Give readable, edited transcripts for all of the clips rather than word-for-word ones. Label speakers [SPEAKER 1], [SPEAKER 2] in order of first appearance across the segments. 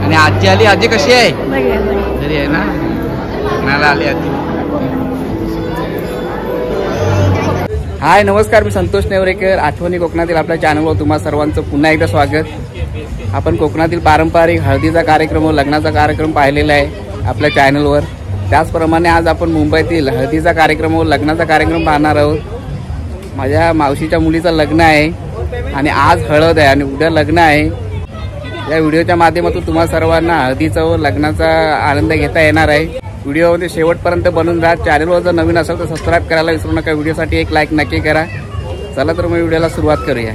[SPEAKER 1] आणि आजी आली. आजी कशी आहे? बरी आहे ना. नाला आली आजी. हाय नमस्कार, मी संतोष नेवरेकर. आठवणी कोकणातील आपल्या चॅनलवर तुम्हा सर्वांचं पुन्हा एकदा स्वागत. आपण कोकणातील पारंपरिक हळदीचा कार्यक्रम व लग्नाचा कार्यक्रम पाहिलेला आहे आपल्या चॅनलवर. त्याचप्रमाणे आज आपण मुंबईतील हळदीचा कार्यक्रम व लग्नाचा कार्यक्रम पाहणार आहोत. माझ्या मावशीच्या मुलीचं लग्न आहे आणि आज हळद आहे आणि उद्या लग्न आहे. या व्हिडिओच्या माध्यमातून तुम्हा सर्वांना हळदीचा व लग्नाचा आनंद घेता येणार आहे. व्हिडिओमध्ये शेवटपर्यंत बनून राहा. चॅनलवर जर नवीन असेल तर सबस्क्राईब करायला विसरू नका. व्हिडिओसाठी एक लाईक नक्की करा. चला तर मग व्हिडिओला सुरुवात करूया.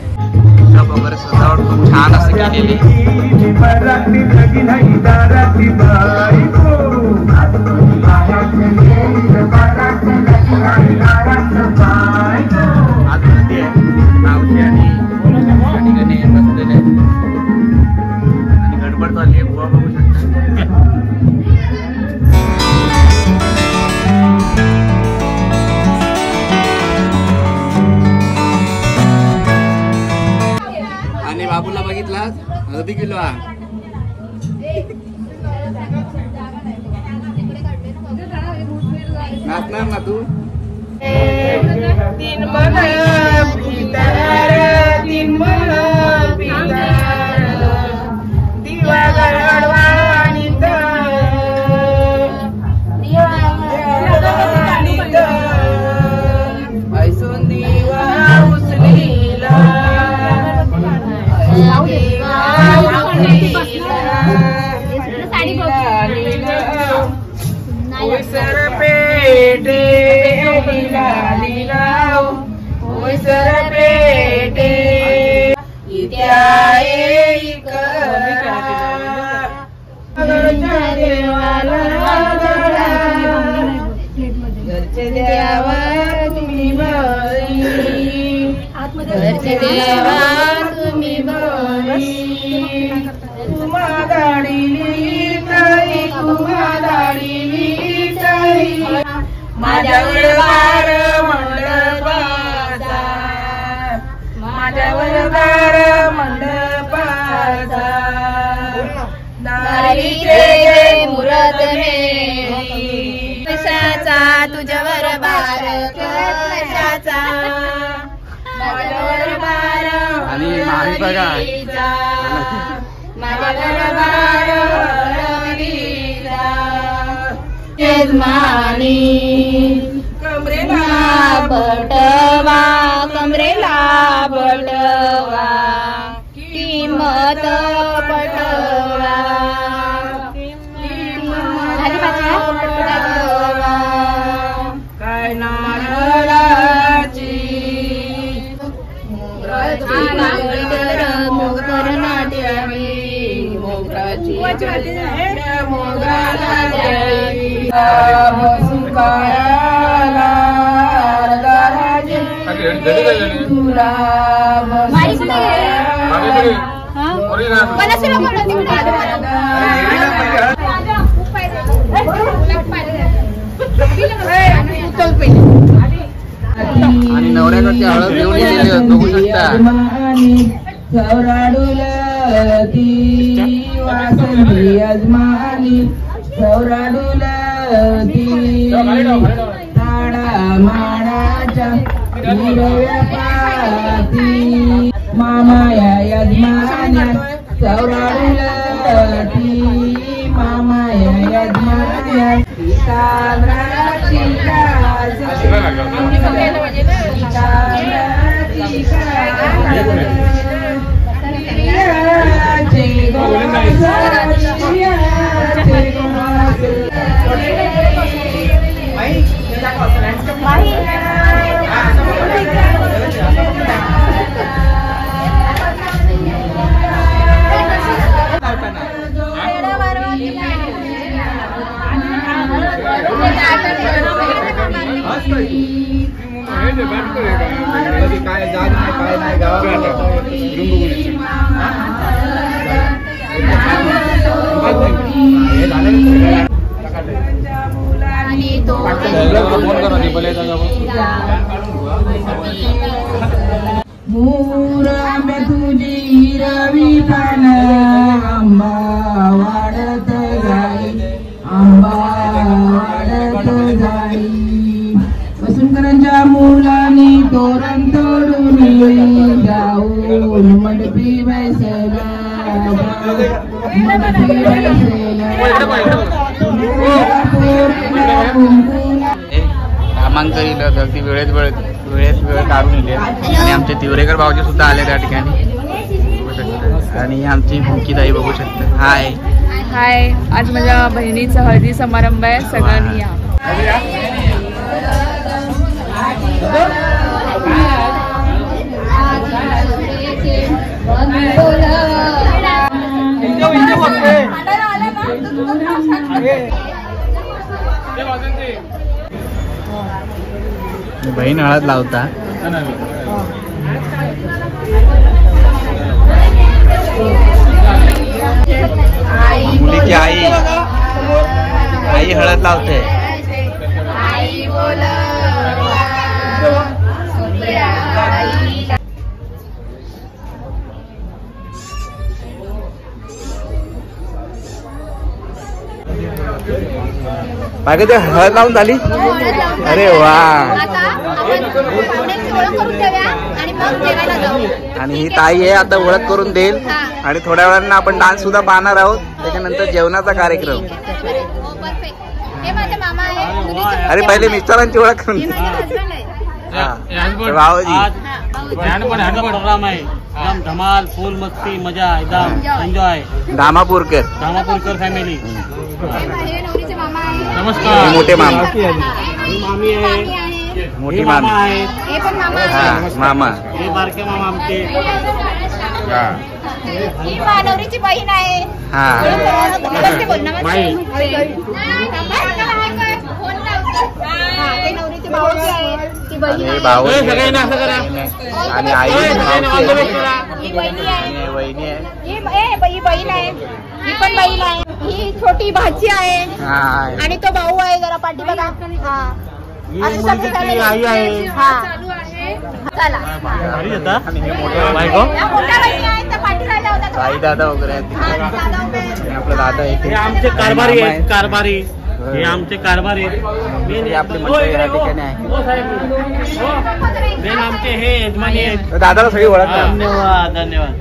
[SPEAKER 1] वगैरे सजावट खूप छान असं केलेली. आणि बाबूला बघितला हळदी किलो नाचणार ना तू. तीन मन पितार तीन मन पितार दिवा गडवाणीत ऐसून दिवा उचलीला सर पेटे सर पेटे इत्या घरचे देवा तुम्ही बरी घरचे देवा तुम्ही बरी तुम्हा दाडीली ताई तुम्हा दाडीली ताई माझ्यावर वार मंडपाचा माझ्यावर वार मंडपाचा दारीचे मुरत मेरी कशाचा तुझ्यावर बार कशाचा माझ्यावर बार आणि बघा माझ्यावर बार यजमानी कमरेला बटवा कमरेला बटवा किंमत पटवा काय नारळाची मोगर नाट्यावी मोगराची मोगराला सुकाळाला राजे तुला आणि नवऱ्याकडची हळद घेऊन गेली बघू शकता. सौराडुलती वासंती यजमानी सौराडुलती ताडा माडाच्या हिरव्या पाती मामाया यजमान्या सौराडुलती मामाया यजमान्या तांदळाची
[SPEAKER 2] काय जात नाही काय नाही
[SPEAKER 3] मोरा में तुझी रवी पान आंबा वाढत जाई आंबा वाढत जाई वसुंकरांच्या मुलांनी तोरण तोडून जाऊन मंडपी बैसला मंडपी
[SPEAKER 1] कामांकरी अगदी वेळेत वेळ काढून येते आणि आमचे तिवरेकर भाऊजी सुद्धा आले त्या ठिकाणी आणि आमची मुकीताई बघू शकता. हाय
[SPEAKER 4] हाय, आज माझ्या बहिणीचा हळदी समारंभ आहे, सगळ्यांनी या.
[SPEAKER 1] बहीण हळद लावता. मुलीची आई हळद लावते. बाकी ते हळद लावून झाली. अरे वा. आणि ही ताई आहे, आता ओळख करून देईल आणि थोड्या वेळानं आपण डान्स सुद्धा पाहणार आहोत. त्याच्यानंतर जेवणाचा कार्यक्रम. अरे पहिले मिस्टरांची ओळख करून दे. भाऊजी
[SPEAKER 5] प्रोग्राम आहे एकदम धमाल फुल मस्ती मजा एकदम एन्जॉय.
[SPEAKER 1] धामापूरकर
[SPEAKER 5] फॅमिली. नमस्कार.
[SPEAKER 1] मोठे मामा.
[SPEAKER 5] मामी आहे,
[SPEAKER 1] मोठी मामा
[SPEAKER 5] आहेत,
[SPEAKER 1] मामा.
[SPEAKER 5] हे बारके मामा आमचे.
[SPEAKER 6] नवरीची बहीण आहे. नवरीची भाऊजी आहे, ती बहीण
[SPEAKER 1] आणि आई
[SPEAKER 6] ही बहिणी आहे,
[SPEAKER 1] वहिनी आहे.
[SPEAKER 6] ही बहीण आहे, ही पण बहीण आहे, ही छोटी भाची आहे आणि तो भाऊ आहे जरा पाठी बघा.
[SPEAKER 5] आई आहे.
[SPEAKER 6] चला
[SPEAKER 1] आई दादा वगैरे आपला दादा
[SPEAKER 5] हे आमचे कारभारी आहेत. कारभारी हे आमचे कारभारी
[SPEAKER 1] आपली मंडळी या ठिकाणी आहे.
[SPEAKER 5] मेन आमचे हे यजमानी आहेत.
[SPEAKER 1] दादाला सगळी ओळख.
[SPEAKER 5] धन्यवाद धन्यवाद.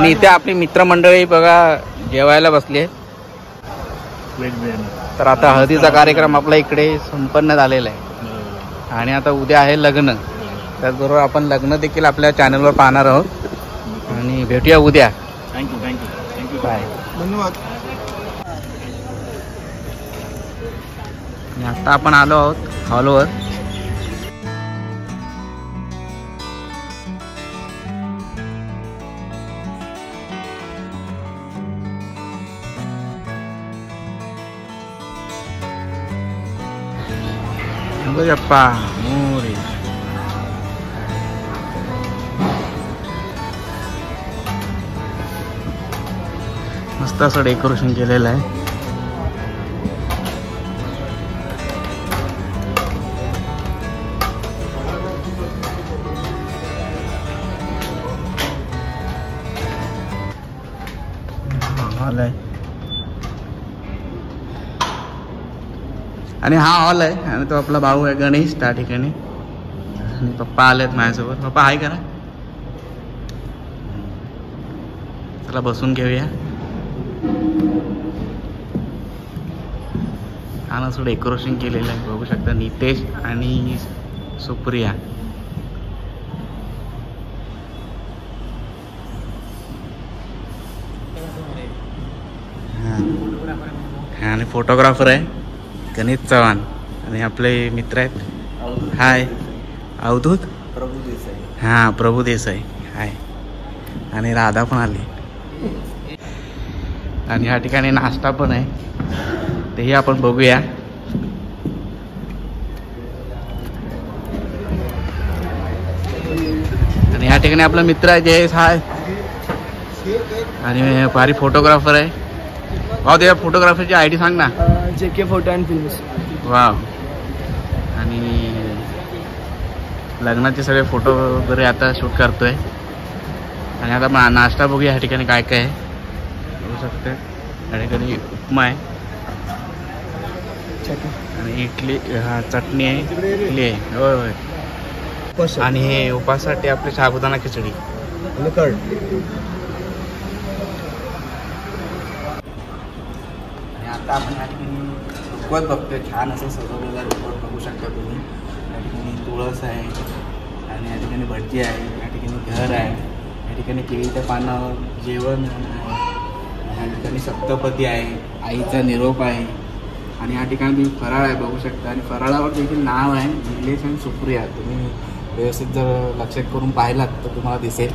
[SPEAKER 1] आणि इथे आपली मित्रमंडळी बघा जेवायला बसली. तर आता हळदीचा कार्यक्रम आपला इकडे संपन्न झालेला आहे आणि आता उद्या आहे लग्न. त्याचबरोबर आपण लग्न देखील आपल्या चॅनलवर पाहणार आहोत आणि भेटूया उद्या.
[SPEAKER 5] Thank you
[SPEAKER 1] bye.
[SPEAKER 2] धन्यवाद.
[SPEAKER 1] आणि आता आपण आलो आहोत हॉलवर. गप्पा मोरे. मस्त असं डेकोरेशन केलेलं आहे. हॉल आहे आणि हा हॉल आहे आणि तो आपला भाऊ आहे गणेश त्या ठिकाणी. आणि पप्पा आलेत माझ्यासोबत. पप्पा हाय करा. चला बसून घेऊया. छान असं डेकोरेशन केलेलं आहे बघू शकता. नितेश आणि सुप्रिया. आणि फोटोग्राफर आहे गणेश चव्हाण आणि आपले मित्र आहेत. हाय अवधूत
[SPEAKER 2] प्रभू देसाई.
[SPEAKER 1] हां प्रभू देसाई हाय. आणि राधा पण आली. आणि या ठिकाणी नाश्ता पण आहे तेही आपण बघूया. आणि या ठिकाणी आपला मित्र आहे जयेश हाय. आणि भारी फोटोग्राफर आहे. वाव त्या फोटोग्राफरची आयडी सांग ना.
[SPEAKER 3] JK photo and films.
[SPEAKER 1] Wow. आणि लग्नाचे सगळे फोटो वगैरे आता शूट करतोय. आणि आता नाश्ता बघूया ह्या ठिकाणी काय काय आहे. बघू शकते या ठिकाणी उपमा आहे आणि इडली हा चटणी आहे इडली आहे. होय होय. आणि हे उपासाठी आपली साबुदाणा खिचडी. आता आपण या ठिकाणी रुखवत बघतोय. छान असं सजवलेलं रुखवत बघू शकता तुम्ही. या ठिकाणी तुळस आहे आणि या ठिकाणी भटजी आहे. या ठिकाणी घर आहे. या ठिकाणी केळीच्या पानावर जेवण आहे. या ठिकाणी सप्तपदी आहे. आईचा निरोप आहे. आणि या ठिकाणी तुम्ही फराळ आहे बघू शकता. आणि फराळावर देखील नाव आहे निलेश आणि सुप्रिया. तुम्ही व्यवस्थित जर लक्षात करून पाहिलात तर तुम्हाला दिसेल.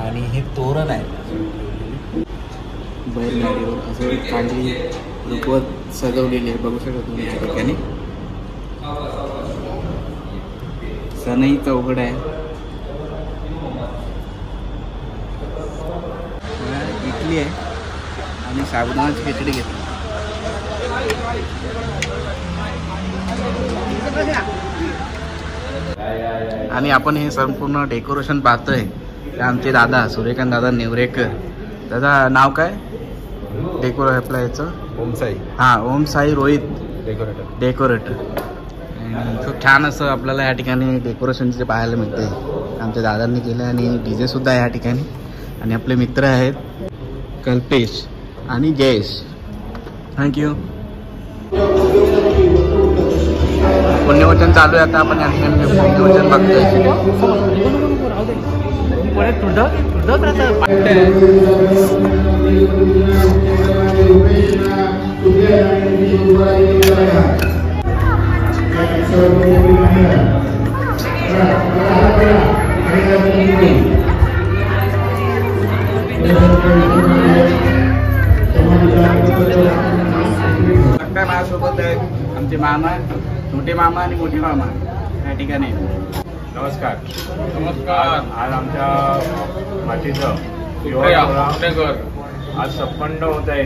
[SPEAKER 1] आणि हे तोरण आहे बैलगाडीवर असं एक चांगली रुखवत सजवलेली आहे बघू शकता तुम्ही. या ठिकाणी सनई चौघड आहे. इडली आहे आणि साबुदाणाची खिचडी घेतली. आणि आपण हे संपूर्ण डेकोरेशन पाहतोय ते आमचे दादा सूर्यकांत दादा नेवरेकर. दादा नाव काय आपलं याचं?
[SPEAKER 2] ओम साई.
[SPEAKER 1] हां ओम साई रोहित
[SPEAKER 2] डेकोरेटर.
[SPEAKER 1] आणि खूप छान असं आपल्याला या ठिकाणी डेकोरेशनचे पाहायला मिळते. आमच्या दादांनी केलं आणि DJ सुद्धा या ठिकाणी. आणि आपले मित्र आहेत कल्पेश आणि जयेश. थँक्यू. पुण्यवचन चालू आहे आता. आपण या ठिकाणी पुण्यवचन बघतोय. माझ्यासोबत आमचे मामा छोटे मामा आणि मोठे मामा या ठिकाणी.
[SPEAKER 2] नमस्कार. आज आमच्या मातीचं आज संपन्न होत आहे.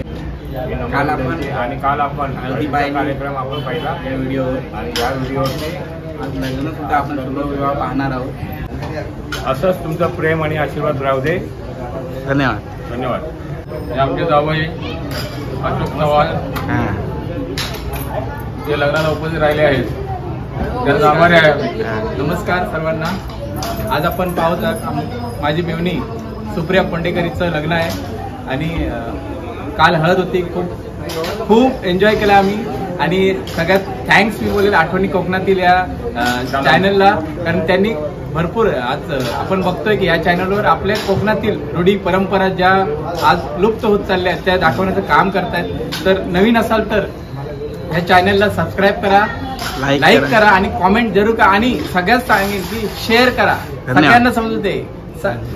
[SPEAKER 1] काल आपण
[SPEAKER 2] आणि काल आपण हळदीचा कार्यक्रम आपण पाहिला
[SPEAKER 1] या व्हिडिओवर.
[SPEAKER 2] आणि या व्हिडिओने
[SPEAKER 1] आज लग्न सुद्धा आपण शुभविवाह पाहणार आहोत.
[SPEAKER 2] असंच तुमचं प्रेम आणि आशीर्वाद राहू दे.
[SPEAKER 1] धन्यवाद.
[SPEAKER 2] धन्यवाद. आमचे जावई अशोक चव्हाण
[SPEAKER 1] हां
[SPEAKER 2] जे लग्नाला उपस्थित राहिले आहेत त्यांना आभारी आहे.
[SPEAKER 7] नमस्कार सर्वांना. आज आपण पाहत माझी मेवणी
[SPEAKER 2] सुप्रिया पोंडेकरीचं लग्न आहे आणि काल हळद होती. खूप एन्जॉय केला आम्ही आणि सगळ्यात थँक्स मी बोलेल आठवणी कोकणातील या चॅनलला, कारण त्यांनी भरपूर आज आपण बघतोय की या चॅनलवर आपल्या कोकणातील रूढी परंपरा ज्या आज लुप्त होत चालल्या त्या दाखवण्याचं काम करतायत. तर नवीन असाल तर ह्या चॅनलला सबस्क्राईब करा, लाईक करा आणि कॉमेंट जरूर करा आणि सगळ्यात सांगेन की शेअर करा, सगळ्यांना समजू दे.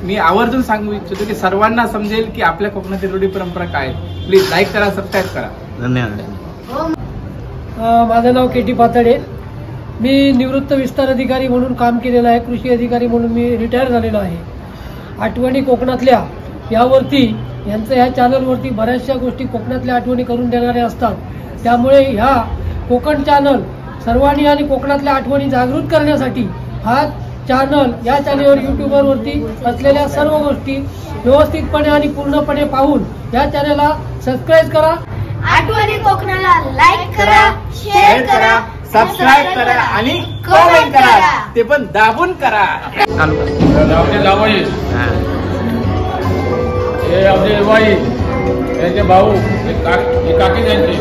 [SPEAKER 2] मी आवर्जून सांगू इच्छितो की सर्वांना समजेल की आपल्या कोकणातील रूढी परंपरा काय. प्लीज लाईक करा, सबस्क्राईब करा.
[SPEAKER 1] धन्यवाद.
[SPEAKER 7] माझं नाव केटी पातळे. मी निवृत्त विस्तार अधिकारी म्हणून काम केलेलं आहे. कृषी अधिकारी म्हणून मी रिटायर झालेलो आहे. आठवणी कोकणातल्या यावरती यांचं ह्या चॅनलवरती बऱ्याचशा गोष्टी कोकणातल्या आठवणी करून देणाऱ्या असतात. त्यामुळे ह्या कोकण चॅनल सर्वांनी आणि कोकणातल्या आठवणी जागृत करण्यासाठी हा चॅनल या चॅनलवर युट्यूबवरती असलेल्या सर्व गोष्टी व्यवस्थितपणे आणि पूर्णपणे पाहून या चॅनलला सबस्क्राईब करा.
[SPEAKER 6] आठवणी कोकणाला लाईक करा, शेअर करा,
[SPEAKER 1] सबस्क्राईब करा आणि कमेंट करा, ते पण दाबून करा.
[SPEAKER 2] आपले जावई, हे आपले बाई, त्यांचे भाऊ, हे काकी त्यांचे,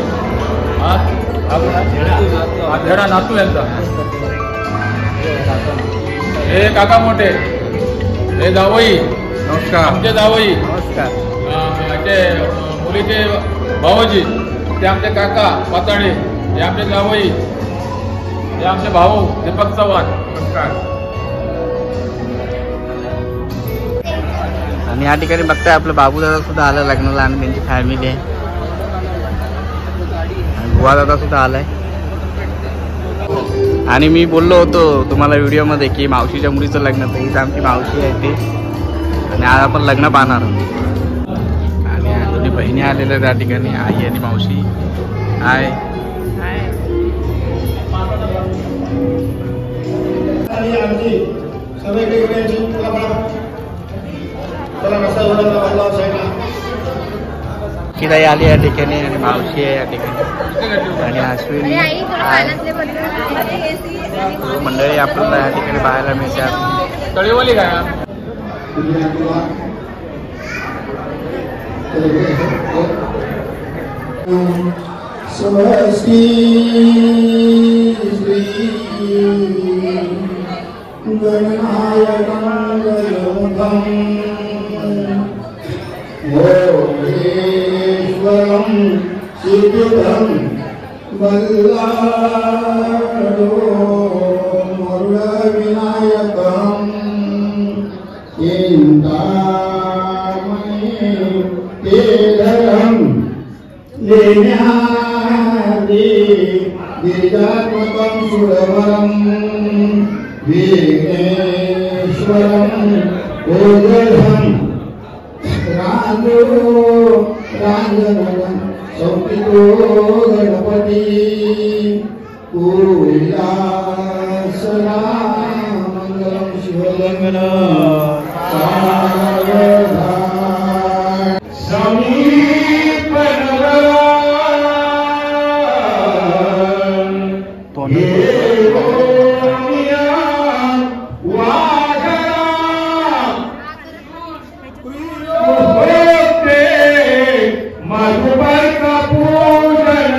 [SPEAKER 2] धेडा नातू यांचा, हे काका मोठे, हे जावई, नमस्कार. आमचे जावई, नमस्कार. ते मुलीचे भाऊजी, ते आमचे काका पाताळे, हे आमचे जावई, हे आमचे भाऊ दीपक चव्हाण. नमस्कार.
[SPEAKER 1] आणि या ठिकाणी बघताय आपलं बाबू दादा सुद्धा आला लग्नाला आणि त्यांची फॅमिली आहे. बुवा दादा सुद्धा आलाय. आणि मी बोललो होतो तुम्हाला व्हिडिओमध्ये की मावशीच्या मुलीचं लग्न, तर इथं आमची मावशी आहे ते, आणि आज आपण लग्न पाहणार आहोत. आणि दोन्ही बहिणी आलेल्या त्या ठिकाणी, आई आणि मावशी. हाय. किती आली या ठिकाणी आणि मावशी आहे या ठिकाणी आणि अश्विनी मंडळी आपल्याला या ठिकाणी पाहायला मिळतात.
[SPEAKER 2] तळीवाली काय
[SPEAKER 3] सिद्धं बल्लाडो विनायकं चिन्तामणि तेधरं लेण्यादि गिरिजात्मकं सुरवरं विघ्नेश्वरं ओजलं राजो राजनगं सौकितो गणपति पूजासना मंगलम शिवमंगल सारदा मधुबर का पूजन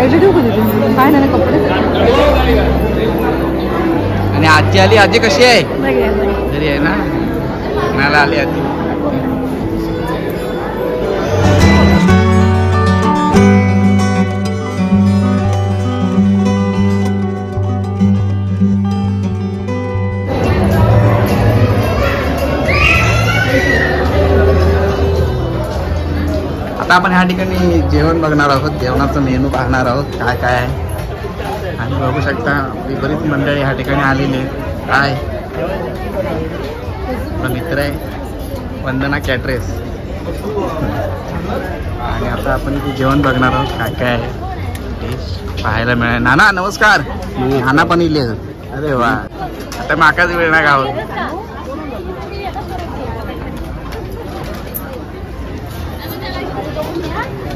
[SPEAKER 4] साईडला ठेवू का काय नाही कपडे.
[SPEAKER 1] आणि आजी आली. आजी कशी आहे? घरी आहे ना. मला आली आजी. आता आपण ह्या ठिकाणी जेवण बघणार आहोत. जेवणाचं मेनू पाहणार आहोत काय काय आहे. आणि बघू शकता आपली बरीच मंडळी ह्या ठिकाणी आलेली आहे. काय आपला मित्र आहे वंदना कॅटरेस. आणि आता आपण इथे जेवण बघणार आहोत काय काय आहे पाहायला मिळेल. नाना नमस्कार. नाना पण इले. अरे वा आता माकाच वेळ ना गाव.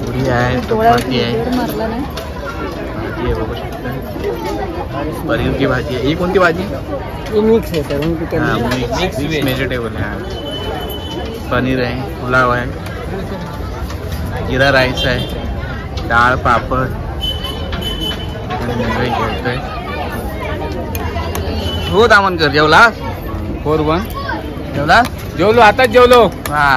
[SPEAKER 1] पुरी आहे चपाती आहे भाजी आहे बघू शकता. पनीरची भाजी आहे. ही कोणती भाजी?
[SPEAKER 7] मिक्स आहे सर.
[SPEAKER 1] मिक्स व्हेजिटेबल आहे. पनीर आहे पुलाव आहे जिरा राईस आहे डाळ पापड. हो दामनकर जेवला? 4-1 जेवला?
[SPEAKER 2] जेवलो आताच जेवलो.
[SPEAKER 1] हा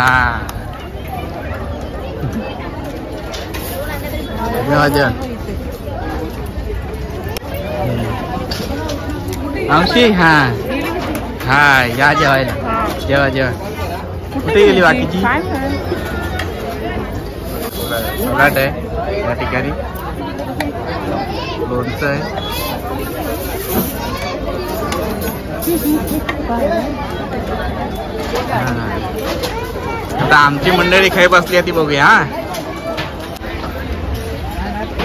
[SPEAKER 1] मावशी. हा हा या जेवायला. जेवा जेवा. कुठे गेली बाकीची? सलाड आहे या ठिकाणी. लोणचं आहे. आता आमची मंडळी खाई बसली आहे ती बघूया. हा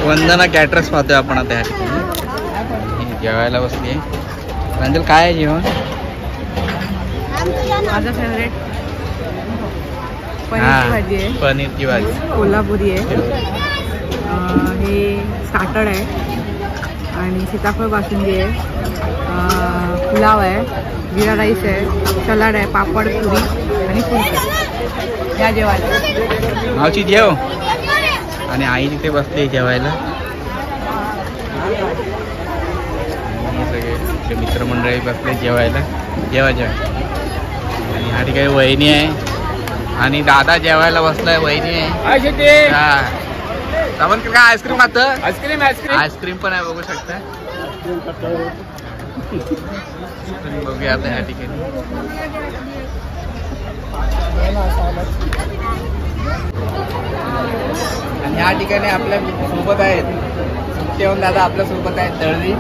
[SPEAKER 1] वंदना कॅटरर्स पाहतोय आपण आता. ह्या ठिकाणी जेवायला बसली आहे. रंजल काय आहे जेवण?
[SPEAKER 4] माझा फेवरेट पनीरची भाजी आहे.
[SPEAKER 1] पनीरची भाजी
[SPEAKER 4] कोल्हापुरी आहे. हे स्टार्टर आहे आणि सीताफळ बासुंदी आहे. पुलाव आहे जिरा राईस आहे सलाड आहे पापड पुरी आणि फुलके. या जेवायला.
[SPEAKER 1] मावशी जेव. आणि आई तिथे बसली जेवायला. सगळे मित्रमंडळी बसले जेवायला. जेवा जेवा. आणि ह्या ठिकाणी वहिनी आहे आणि दादा जेवायला बसलाय. वहिनी आहे. हा सावंत काय आईस्क्रीम खातं?
[SPEAKER 2] आईस्क्रीम
[SPEAKER 1] आईस्क्रीम पण आहे बघू शकता. बघूया आता ह्या ठिकाणी. आणि ह्या ठिकाणी आपल्या सोबत आहेत सुट्टेवून दादा आपल्या सोबत आहेत दळवी.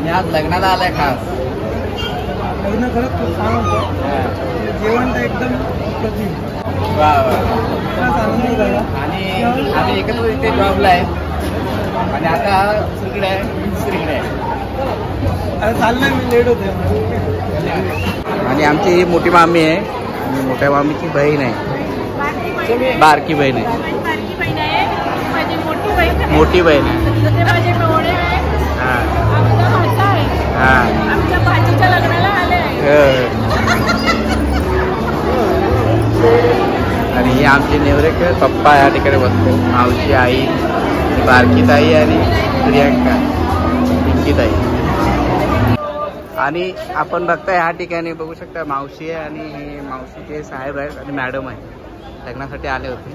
[SPEAKER 1] आणि आज लग्नाला आलाय खास.
[SPEAKER 7] लग्न खरंच खूप छान होतं. जेवण तर एकदम
[SPEAKER 1] वा आणि आम्ही एकत्र इथे जॉबला आहे. आणि आता दुसरीकडे आहे दुसरीकडे आहे.
[SPEAKER 7] चाललंय मी लेट होते.
[SPEAKER 1] आणि आमची ही मोठी मामी आहे आणि मोठ्या मामीची बहीण आहे. बारकी बहीण आहे. मोठी बहीण आहे. आणि हे आमचे नेवरेकर पप्पा या ठिकाणी बसतो. मावशी आई बारकी ताई आणि प्रियांका पिंकी ताई. आणि आपण बघताय ह्या ठिकाणी बघू शकता मावशी आहे आणि हे मावशीचे साहेब आहेत आणि मॅडम आहे लग्नासाठी आले होते.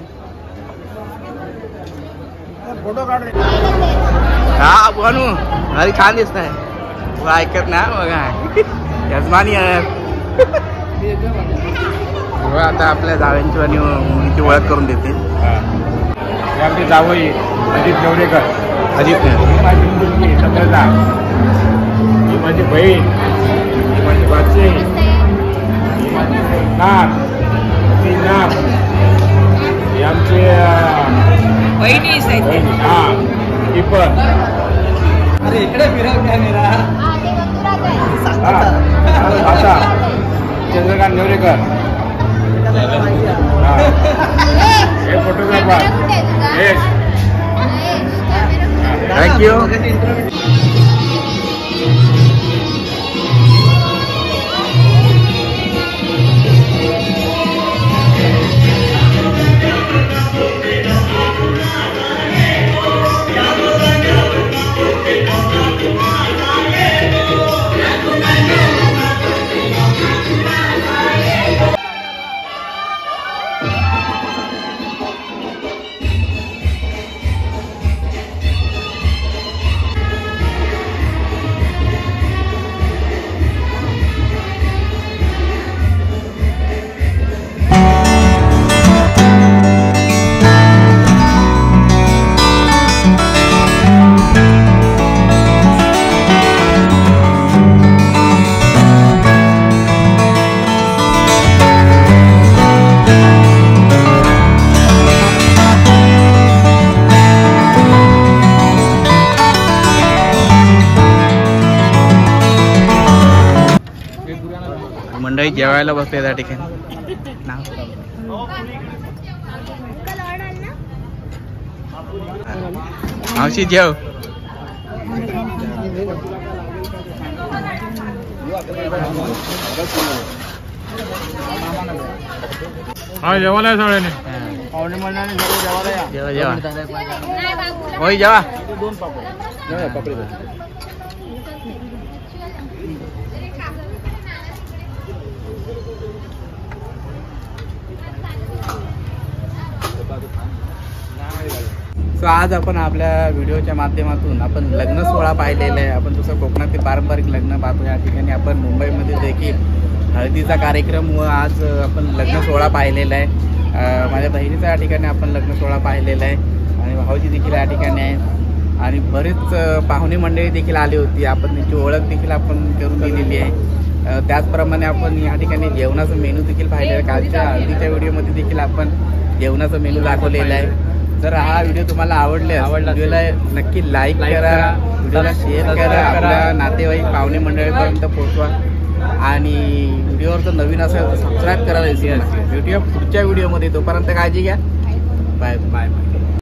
[SPEAKER 7] फोटो काढ.
[SPEAKER 1] हा बनू अरे छान दिसत आहे. ऐकत ना बघा यजमानी आहे. आता आपल्या जावयांची आणि मुलीची ओळख करून देते.
[SPEAKER 2] आपले जावई अजित नेवरेकर.
[SPEAKER 1] अजित
[SPEAKER 2] माझी मुलगी सत्रता. ही माझी बहीण. ही माझी बाची. ही माझी नाक. ती नाक. ही आमची
[SPEAKER 4] बहिणी
[SPEAKER 2] हा ही पण.
[SPEAKER 7] अरे इकडे फिरव कॅमेरा.
[SPEAKER 2] आता चंद्रकांत नेवरेकर. हे फोटोग्राफर.
[SPEAKER 1] थँक्यू. भाई जेवायला बसले त्या ठिकाणी. मावशी जेव.
[SPEAKER 2] हा जेवायला आहे सगळ्यांनी.
[SPEAKER 1] जेवा जेवा होय जेवा. सो आज आपण आपल्या व्हिडिओच्या माध्यमातून आपण लग्न सोहळा पाहिलेला आहे. आपण जसं कोकणातील पारंपरिक लग्न पाहतो या ठिकाणी आपण मुंबईमध्ये देखील हळदीचा कार्यक्रम व आज आपण लग्न सोहळा पाहिलेला आहे. माझ्या बहिणीचा या ठिकाणी आपण लग्न सोहळा पाहिलेला आहे आणि भाऊजी देखील या ठिकाणी आहेत आणि बरेच पाहुणे मंडळी देखील आली होती. आपण त्यांची ओळख देखील आपण करून दिलेली आहे. त्याचप्रमाणे आपण या ठिकाणी जेवणाचं मेनू देखील पाहिलेलं आहे. कालच्या हळदीच्या व्हिडिओमध्ये देखील आपण जेवणाचा मेनू दाखवलेला आहे. जर हा व्हिडिओ तुम्हाला आवडला व्हिडिओला नक्की लाईक करा, व्हिडिओला शेअर करा, आपल्या नातेवाईक पाहुणे मंडळीपर्यंत पोहोचवा आणि व्हिडिओवर जर नवीन असेल तर सबस्क्राईब करायला विसरू नका. भेटूया पुढच्या व्हिडिओमध्ये. तोपर्यंत काळजी घ्या. Bye bye.